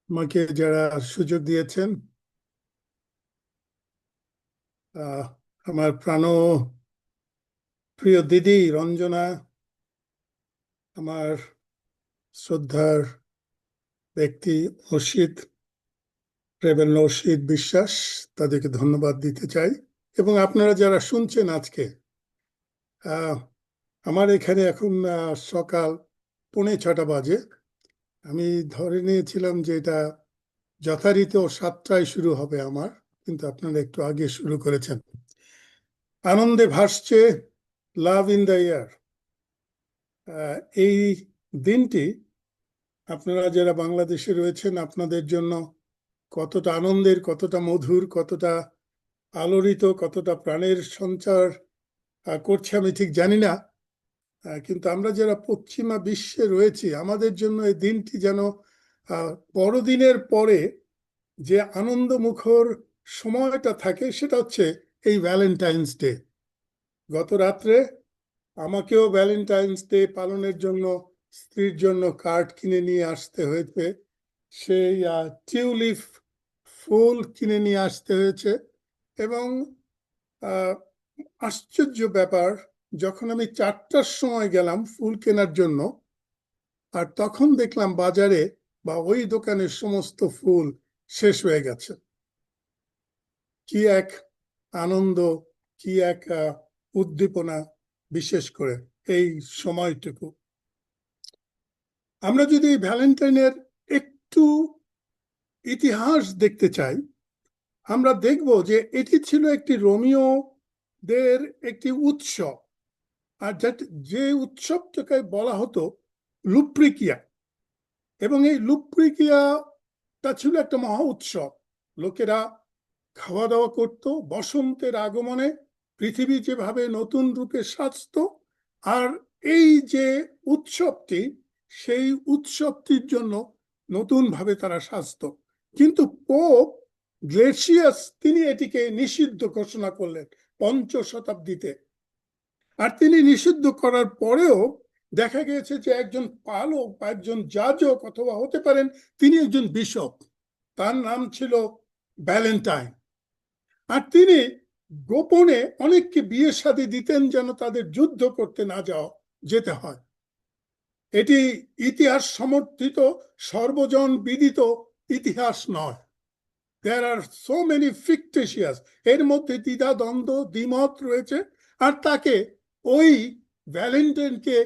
আমাকে যারা সুযোগ দিয়েছেন, আমার প্রাণ প্রিয় দিদি রঞ্জনা, আমার শ্রদ্ধার ব্যক্তি অসিত, রেবেল অসিত বিশ্বাস, তাদেরকে ধন্যবাদ দিতে চাই। এবং আপনারা যারা শুনছেন আজকে, আমার এখানে এখন সকাল 6:45 বাজে। আমি ধরে নিয়েছিলাম যে এটা যথারীতি 7টায় শুরু হবে আমার, কিন্তু আপনারা একটু আগে শুরু করেছেন। আনন্দে ভাসছে লাভ ইন দ্য এয়ার, এই দিনটি আপনারা যারা বাংলাদেশে রয়েছেন আপনাদের জন্য কতটা আনন্দের, কতটা মধুর, কতটা আলোড়িত, কতটা প্রাণের সঞ্চার করছে আমি ঠিক জানি না, কিন্তু আমরা যারা পশ্চিমা বিশ্বে রয়েছি আমাদের জন্য এই দিনটি যেন বড়দিনের পরে যে আনন্দমুখর সময়টা থাকে সেটা হচ্ছে এই ভ্যালেন্টাইন্স ডে। গত রাত্রে আমাকেও ভ্যালেন্টাইন্স ডে পালনের জন্য স্ত্রীর জন্য কার্ড কিনে নিয়ে আসতে হয়েছে, সেই টিউলিপ ফুল কিনে নিয়ে আসতে হয়েছে। এবং আশ্চর্য ব্যাপার, যখন আমি 4টার সময় গেলাম ফুল কেনার জন্য, আর তখন দেখলাম বাজারে বা ওই দোকানের সমস্ত ফুল শেষ হয়ে গেছে। কি এক আনন্দ, কি এক উদ্দীপনা, বিশেষ করে এই সময়টুকু। আমরা যদি ভ্যালেন্টাইনের একটু ইতিহাস দেখতে চাই, আমরা দেখব যে এটি ছিল একটি রোমিওদের একটি উৎসব। আর যে উৎসবটাকে বলা হতো লুপ্রিকিয়া, এবং এই লুপ্রিকিয়াটা ছিল একটা মহা উৎসব। লোকেরা খাওয়া দাওয়া করত, বসন্তের আগমনে পৃথিবী যেভাবে নতুন রূপে সাজত, আর এই যে উৎসবটি, সেই উৎসবটির জন্য নতুনভাবে তারা সাজত। কিন্তু পোপ গ্লেসিয়াস তিনি এটিকে নিষিদ্ধ ঘোষণা করলেন 5ম শতাব্দীতে। আর তিনি নিষিদ্ধ করার পরেও দেখা গেছে যে একজন পালক বা একজন যাজক, অথবা হতে পারেন তিনি একজন বিশপ, তার নাম ছিল ভ্যালেন্টাইন। আর তিনি গোপনে অনেককে বিয়ে শাদী দিতেন যেন তাদের যুদ্ধ করতে না যেতে হয়। এটি ইতিহাস সমর্থিত, সর্বজন বিদিত ইতিহাস নয়। There are so many fictitious, এর মধ্যে দ্বিধা দ্বন্দ্ব দ্বিমত রয়েছে। আর তাকে ওই ভ্যালেন্টাইনকে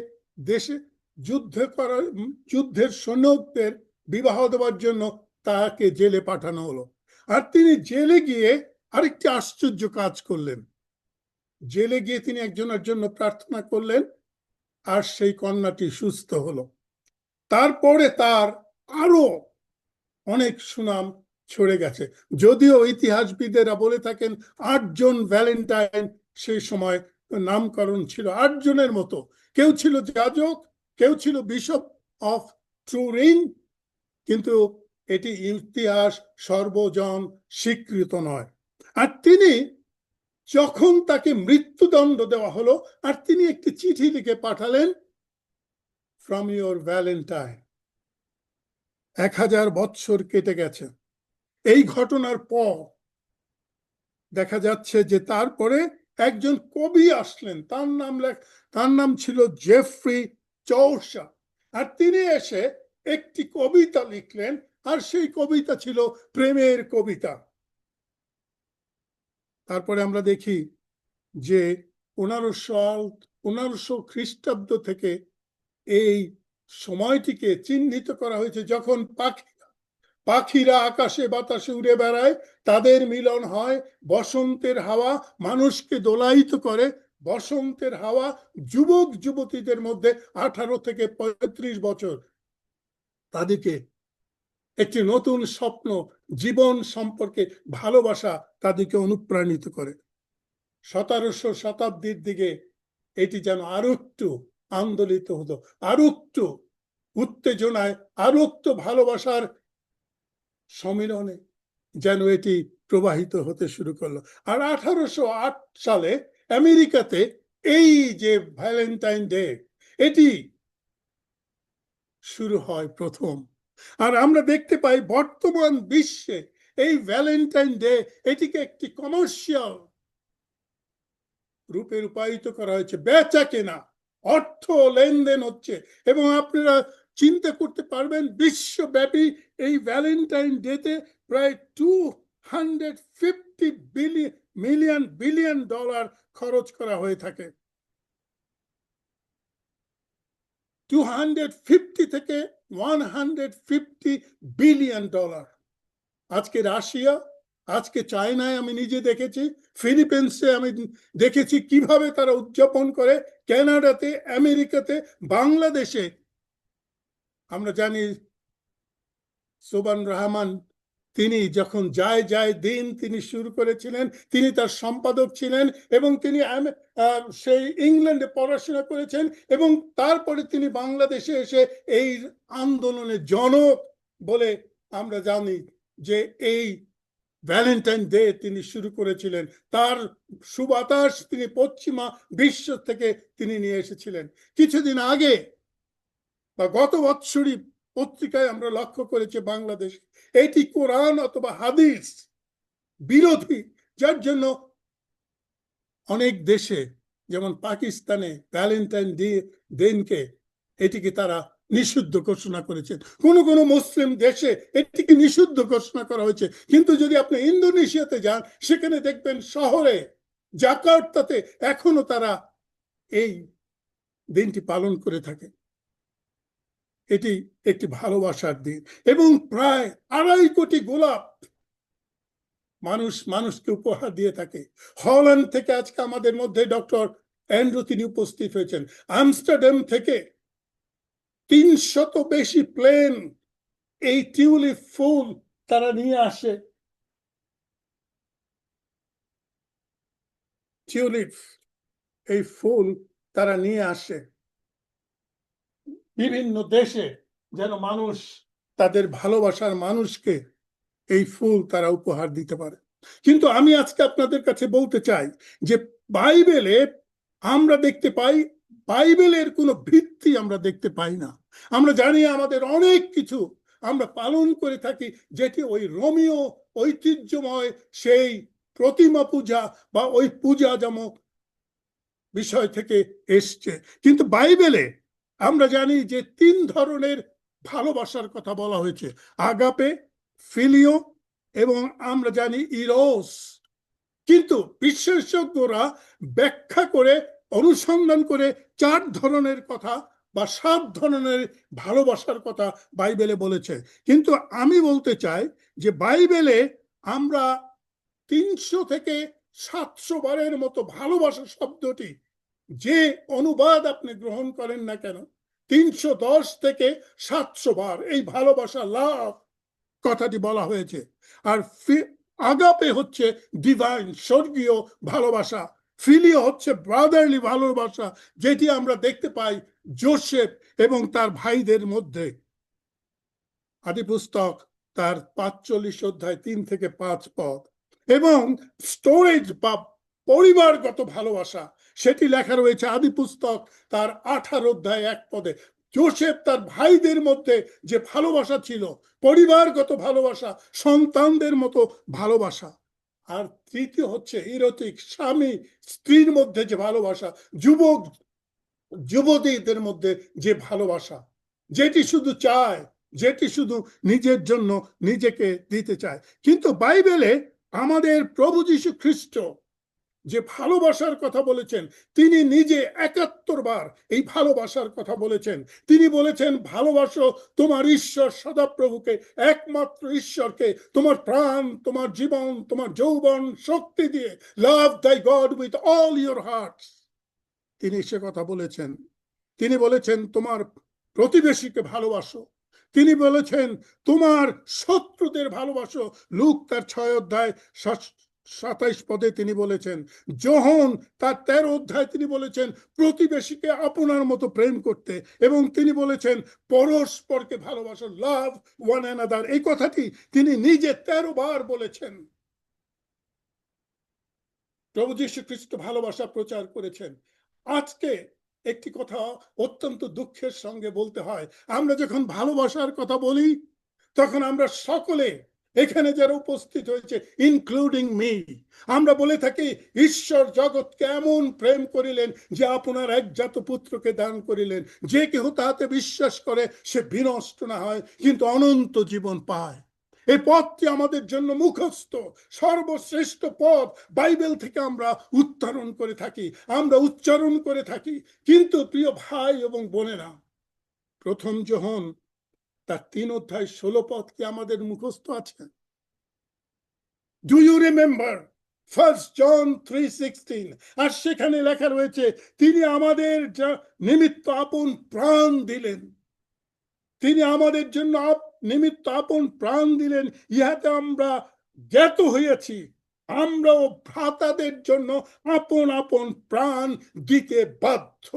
দেশে যুদ্ধের সৈন্যদের বিবাহ দেওয়ার জন্য তাকে জেলে পাঠানো হলো। আর তিনি জেলে গিয়ে আরেকটি আশ্চর্য কাজ করলেন। জেলে গিয়ে তিনি একজনের জন্য প্রার্থনা করলেন, আর সেই কন্যাটি সুস্থ হলো। তারপরে তার আরো অনেক সুনাম ছড়ে গেছে। যদিও ইতিহাসবিদেরা বলে থাকেন 8জন ভ্যালেন্টাইন সেই সময় নামকরণ ছিল 8জনের মতো। কেউ ছিল যাজক, কেউ ছিল বিশপ অফ টুরিন, কিন্তু এটি ইতিহাস সর্বজন স্বীকৃত নয়। আর তিনি যখন তাকে মৃত্যুদণ্ড দেওয়া হলো, আর তিনি একটি চিঠি লিখে পাঠালেন, ফ্রম ইউর ভ্যালেন্টাইন। 1000 বৎসর কেটে গেছে। এই ঘটনার পর দেখা যাচ্ছে যে তারপরে একজন কবি আসলেন, তার নাম ছিল জেফ্রি চৌসা। আর তিনি এসে একটি কবিতা লিখলেন, আর সেই কবিতা ছিল প্রেমের কবিতা। তারপরে আমরা দেখি যে 1500 খ্রিস্টাব্দ থেকে এই সময়টিকে চিহ্নিত করা হয়েছে, যখন পাখিরা আকাশে বাতাসে উড়ে বেড়ায়, তাদের মিলন হয়। বসন্তের হাওয়া মানুষকে দোলায়িত করে। বসন্তের হাওয়া যুবক যুবতীদের মধ্যে 18 থেকে 35 বছর, তাদেরকে একটি নতুন স্বপ্ন, জীবন সম্পর্কে ভালোবাসা তাদেরকে অনুপ্রাণিত করে। 1700 শতাব্দীর দিকে এটি যেন আরো একটু আন্দোলিত হতো, আরো একটু উত্তেজনায়, আরো একটু ভালোবাসার সম্মিলনে যেন এটি প্রবাহিত হতে শুরু করলো। আর 1808 সালে আমেরিকাতে এই যে ভ্যালেন্টাইন ডে, এটি শুরু হয় প্রথম। আর আমরা দেখতে পাই বর্তমান বিশ্বে এই ভ্যালেন্টাইন ডে এটিকে একটি কমার্শিয়াল রূপে রূপায়িত করা হয়েছে, বেচা কেনা, অর্থ লেনদেন হচ্ছে। এবং আপনারা চিন্তা করতে পারবেন বিশ্বব্যাপী এই ভ্যালেন্টাইন ডেতে প্রায় 250 বিলিয়ন ডলার খরচ করা হয়ে থাকে। 250 থেকে 150 বিলিয়ন ডলার। আজকে রাশিয়া, আজকে চায়নায় আমি নিজে দেখেছি, ফিলিপিন্সে আমি দেখেছি কিভাবে তারা উদযাপন করে, কানাডাতে, আমেরিকাতে, বাংলাদেশে। আমরা জানি সোবান রহমান তিনি যখন যায় যায় দিন তিনি শুরু করেছিলেন, তিনি তার সম্পাদক ছিলেন এবং তিনি সেই ইংল্যান্ডে পড়াশোনা করেছেন এবং তারপরে তিনি বাংলাদেশে এসে এই আন্দোলনের জনক বলে আমরা জানি যে এই ভ্যালেন্টাইন ডে তিনি শুরু করেছিলেন। তার সুবাতাস তিনি পশ্চিমা বিশ্ব থেকে তিনি নিয়ে এসেছিলেন। কিছুদিন আগে বা গত বৎসরই পত্রিকায় আমরা লক্ষ্য করেছি বাংলাদেশ এটি কোরআন অথবা হাদিস বিরোধী, যার জন্য অনেক দেশে যেমন পাকিস্তানে ভ্যালেন্টাইন দিনকে এটিকে তারা নিষিদ্ধ ঘোষণা করেছেন। কোন কোন মুসলিম দেশে এটিকে নিষিদ্ধ ঘোষণা করা হয়েছে। কিন্তু যদি আপনি ইন্দোনেশিয়াতে যান সেখানে দেখবেন শহরে জাকার্তাতে এখনো তারা এই দিনটি পালন করে থাকে। এটি একটি ভালোবাসার দিন এবং প্রায় 2.5 কোটি গোলাপ মানুষকে উপহার দিয়ে থাকে। হল্যান্ড থেকে আজকে আমাদের মধ্যে ডক্টর অ্যান্ড্রু তিনি উপস্থিত হয়েছেন। আমস্টারডাম থেকে 300 বেশি প্লেন এই টিউলিপ ফুল তারা নিয়ে আসে। টিউলিপ এই ফুল তারা নিয়ে আসে বিভিন্ন দেশে, যেন মানুষ তাদের ভালোবাসার মানুষকে এই ফুল তারা উপহার দিতে পারে। কিন্তু আমি আজকে আপনাদের কাছে বলতে চাই যে বাইবেলে আমরা দেখতে পাই, বাইবেলের কোনো ভিত্তি আমরা দেখতে পাই না। আমরা জানি আমাদের অনেক কিছু আমরা পালন করে থাকি যেটি ওই রোমীয় ঐতিহ্যময় সেই প্রতিমা পূজা বা ওই পূজা যেমন বিষয় থেকে এসছে। কিন্তু বাইবেলে আমরা জানি যে 3 ধরনের ভালোবাসার কথা বলা হয়েছে, আগাপে, ফিলিও এবং আমরা জানি ইরোস। কিন্তু বিশেষজ্ঞরা ব্যাখ্যা করে অনুসন্ধান করে 4 ধরনের কথা বা 7 ধরনের ভালোবাসার কথা বাইবেলে বলেছে। কিন্তু আমি বলতে চাই যে বাইবেলে আমরা 300 থেকে 700 বারের মতো ভালোবাসা শব্দটি যে অনুবাদ আপনি গ্রহণ করেন না কেন, 310 থেকে 700 বার এই ভালোবাসা, লাভ কথাটি বলা হয়েছে। আর আগাপে হচ্ছে ডিভাইন স্বর্গীয় ভালোবাসা, ফিলিও হচ্ছে ব্রাদারলি ভালোবাসা, যেটি আমরা দেখতে পাই যোসেফ এবং তার ভাইদের মধ্যে। আদিপুস্তক তার 45 অধ্যায় 3 থেকে 5 পদ। এবং স্টোরেজ বা পরিবারগত ভালোবাসা সেটি লেখা রয়েছে আদিপুস্তক তার 18 অধ্যায় 1 পদে। যোসেফ তার ভাইদের মধ্যে যে ভালোবাসা ছিল, পরিবারগত ভালোবাসা, সন্তানদের মতো ভালোবাসা। আর তৃতীয় হচ্ছে ইরোটিক, স্বামী স্ত্রীর মধ্যে যে ভালোবাসা, যুবক যুবতীদের মধ্যে যে ভালোবাসা, যেটি শুধু চায়, যেটি শুধু নিজের জন্য নিজেকে দিতে চায়। কিন্তু বাইবেলে আমাদের প্রভু যীশু খ্রিস্ট যে ভালোবাসার কথা বলেছেন, তিনি নিজে 71 বার এই ভালোবাসার কথা বলেছেন। তিনি বলেছেন, ভালোবাসো তোমার ঈশ্বর সদাপ্রভুকে, একমাত্র ঈশ্বরকে, তোমার প্রাণ, তোমার জীবন, তোমার যৌবন শক্তি দিয়ে। লাভ দাই god with all your heart. তিনি সে কথা বলেছেন। তিনি বলেছেন, তোমার প্রতিবেশীকে ভালোবাসো। তিনি বলেছেন, তোমার শত্রুদের ভালোবাসো। লুক তার 6 অধ্যায় 27 পদে তিনি বলেছেন। যোহন তার 13 অধ্যায় তিনি বলেছেন প্রতিবেশীকে আপনার মতো প্রেম করতে। এবং তিনি বলেছেন পরস্পরকে ভালোবাসো, লাভ ওয়ান অ্যানাদার। এই কথাটি তিনি নিজে 13 বার বলেছেন। প্রভু যীশু খ্রিস্ট ভালোবাসা প্রচার করেছেন। আজকে একটি কথা অত্যন্ত দুঃখের সঙ্গে বলতে হয়, আমরা যখন ভালোবাসার কথা বলি তখন আমরা সকলে এখানে যারা উপস্থিত হয়েছে, ইনক্লুডিং মি, আমরা বলে থাকি ঈশ্বর জগৎকে এমন প্রেম করিলেন যে আপনার একজাত পুত্রকে দান করিলেন, যে কেহ তাহাতে বিশ্বাস করে সে বিনষ্ট না হয় কিন্তু অনন্ত জীবন পায়। এই পথটি আমাদের জন্য মুখস্থ সর্বশ্রেষ্ঠ পথ বাইবেল থেকে আমরা উচ্চারণ করে থাকি, কিন্তু প্রিয় ভাই এবং বোনেরা, প্রথম যোহন তার 3:16 কি আমাদের মুখস্থ আছে? ডু ইউ রিমেম্বার 1 জন 3:16? আর সেখানে লেখা রয়েছে, তিনি আমাদের নিমিত্ত আপন প্রাণ দিলেন, তিনি আমাদের জন্য নিমিত্ত আপন প্রাণ দিলেন, ইহাতে আমরা জ্ঞাত হইয়াছি আমরাও ভ্রাতাদের জন্য আপন আপন প্রাণ দিতে বাধ্য।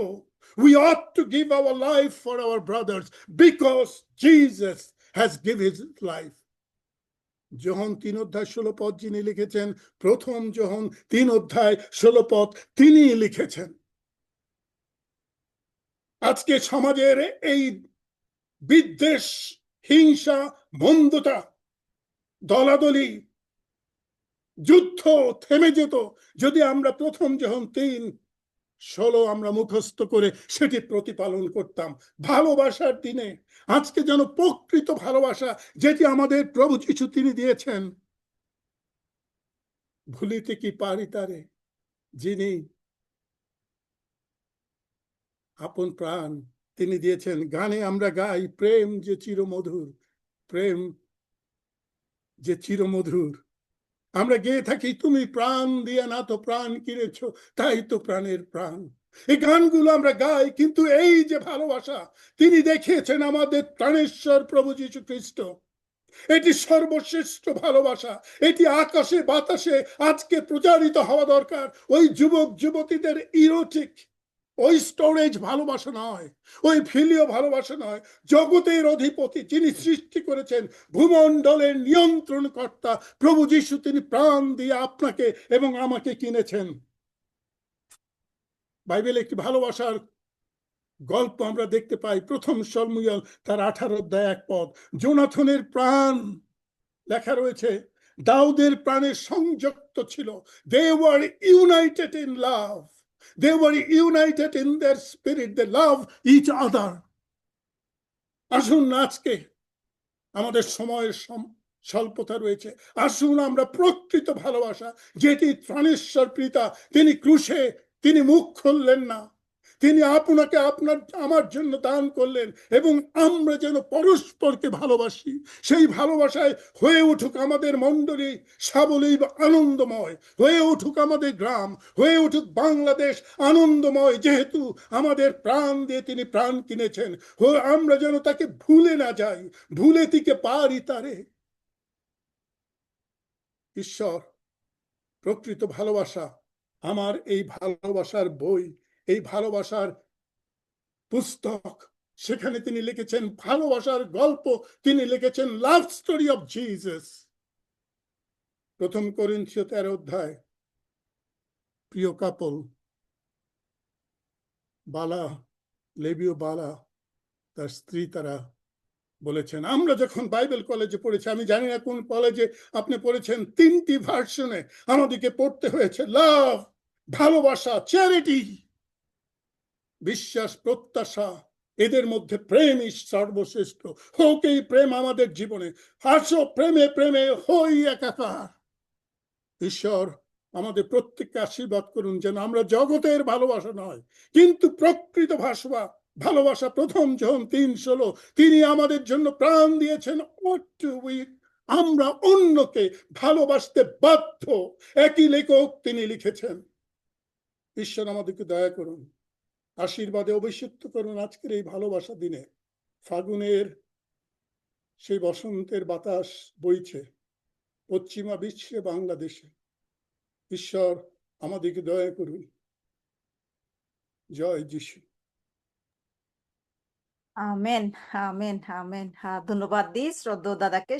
We ought to give our life for our brothers because Jesus has given his life. যোহন 3:16 যিনি লিখেছেন, প্রথম যোহন 3:16 তিনি লিখেছেন। আজকে সমাজের এই বিদ্বেষ, হিংসা, মন্দতা, দলাদলি, যুদ্ধ থেমে যেত যদি আমরা প্রথম যোহন 3:16 আমরা মুখস্থ করে সেটি প্রতিপালন করতাম। ভালোবাসার দিনে আজকে যেন প্রকৃত ভালোবাসা যেটি আমাদের প্রভু যীশু তিনি দিয়েছেন, ভুলিতে কি পারি তারে যিনি আপন প্রাণ তিনি দিয়েছেন। গানে আমরা গাই, প্রেম যে চিরমধুর, প্রেম যে চিরমধুর। আমরা গেয়ে থাকি, তুমি প্রাণ দিয়া না তো প্রাণ কিনেছ, তাই তো প্রাণের প্রাণ। এই গানগুলো আমরা গাই, কিন্তু এই যে ভালোবাসা তিনি দেখিয়েছেন আমাদের প্রাণেশ্বর প্রভু যীশু খ্রিস্ট, এটি সর্বশ্রেষ্ঠ ভালোবাসা। এটি আকাশে বাতাসে আজকে প্রচারিত হওয়া দরকার। ওই যুবক যুবতীদের ইরোটিক, ওই স্টোরেজ ভালোবাসা নয়, ওই ফিলিও ভালোবাসা নয়। জগতের অধিপতি যিনি সৃষ্টি করেছেন, ভূমণ্ডলের নিয়ন্ত্রণকর্তা প্রভু যীশু, তিনি প্রাণ দিয়ে আপনাকে এবং আমাকে কিনেছেন। বাইবেলে একটি ভালোবাসার গল্প আমরা দেখতে পাই, প্রথম শমূয়েল তার 18:1 জোনাথনের প্রাণ লেখা রয়েছে দাউদের প্রাণে সংযুক্ত ছিল। They were united in love. They were united in their spirit. They love each other. আসুন, আজকে আমাদের সময়ের স্বল্পতা রয়েছে, আসুন আমরা প্রকৃত ভালোবাসা যেটি প্রাণেশ্বর পিতা তিনি ক্রুশে তিনি মুখ খুললেন না, তিনি আপনাকে আমার জন্য দান করলেন, এবং আমরা যেন পরস্পরকে ভালোবাসি। সেই ভালোবাসায় হয়ে উঠুক আমাদের মণ্ডলী সাবলীল আনন্দময়, হয়ে উঠুক আমাদের গ্রাম, হয়ে উঠুক বাংলাদেশ আনন্দময়, যেহেতু আমাদের প্রাণ দিয়ে তিনি প্রাণ কিনেছেন। আমরা যেন তাকে ভুলে না যাই, ভুলে থেকে পারি তারে। ঈশ্বর প্রকৃত ভালোবাসা, আমার এই ভালোবাসার বই, এই ভালোবাসার পুস্তক, সেখানে তিনি লিখেছেন ভালোবাসার গল্প, তিনি লিখেছেন লাভ স্টোরি অফ জিসাস। প্রথম করিন্থীয় 13 প্রিয় কাপল বালা, লেবীয় বালা তার স্ত্রী, তারা বলেছেন, আমরা যখন বাইবেল কলেজে পড়েছি, আমি জানি না কোন কলেজে আপনি পড়েছেন, 3টি ভার্সনে আমাদেরকে পড়তে হয়েছে লাভ, ভালোবাসা, চ্যারিটি, বিশ্বাস, প্রত্যাশা, এদের মধ্যে প্রেমই সর্বশ্রেষ্ঠ। হোক এই প্রেম আমাদের জীবনে, আসো প্রেমে প্রেমে হই একাকার। ঈশ্বর আমাদের প্রত্যেককে আশীর্বাদ করুন যেন আমরা জগতের ভালোবাসা নয় কিন্তু প্রকৃত ভালোবাসা, প্রথম যোহন 3:16, তিনি আমাদের জন্য প্রাণ দিয়েছেন। আমরা অন্যকে ভালোবাসতে বাধ্য, একই লেখক তিনি লিখেছেন। ঈশ্বর আমাদেরকে দয়া করুন, আশীর্বাদে অভিষিক্ত করুন আজকের এই ভালোবাসা দিনে। ফাগুনের সেই বসন্তের বাতাস বইছে পশ্চিমা বিশ্বে, বাংলাদেশে। ঈশ্বর আমাদেরকে দয়া করুন। জয় যিশু। Amen, amen, amen. ধন্যবাদ দিই শ্রদ্ধেয় দাদাকে।